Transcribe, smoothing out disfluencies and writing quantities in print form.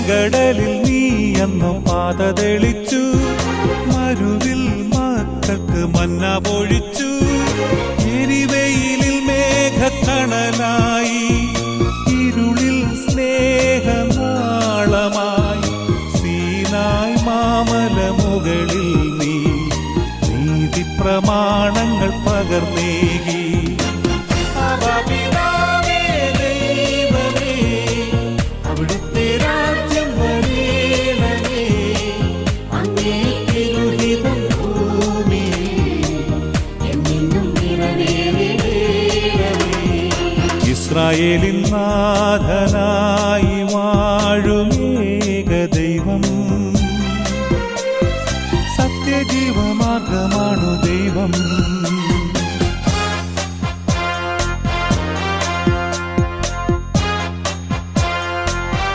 ചെങ്കടലിൽ നീ അന്നു പാത തെളിച്ചു, മരുവിൽ മക്കൾക്ക് മന്ന പൊഴിച്ചു. എരിവെയിലിൽ മേഘത്തണലായി, ഇരുളിൽ സ്നേഹനാളമായി. സീനായ് മാമലമുകളിൽ നീ നീതി പ്രമാണങ്ങൾ പകർന്നേകി. അവിടുത്തെ രാജ്യം വരേണമേ, അങ്ങേ തിരുഹിതം ഭൂമിയിൽ എന്നെന്നും നിറവേറണമേ. ഇസ്രായേലിൻ നാഥനായ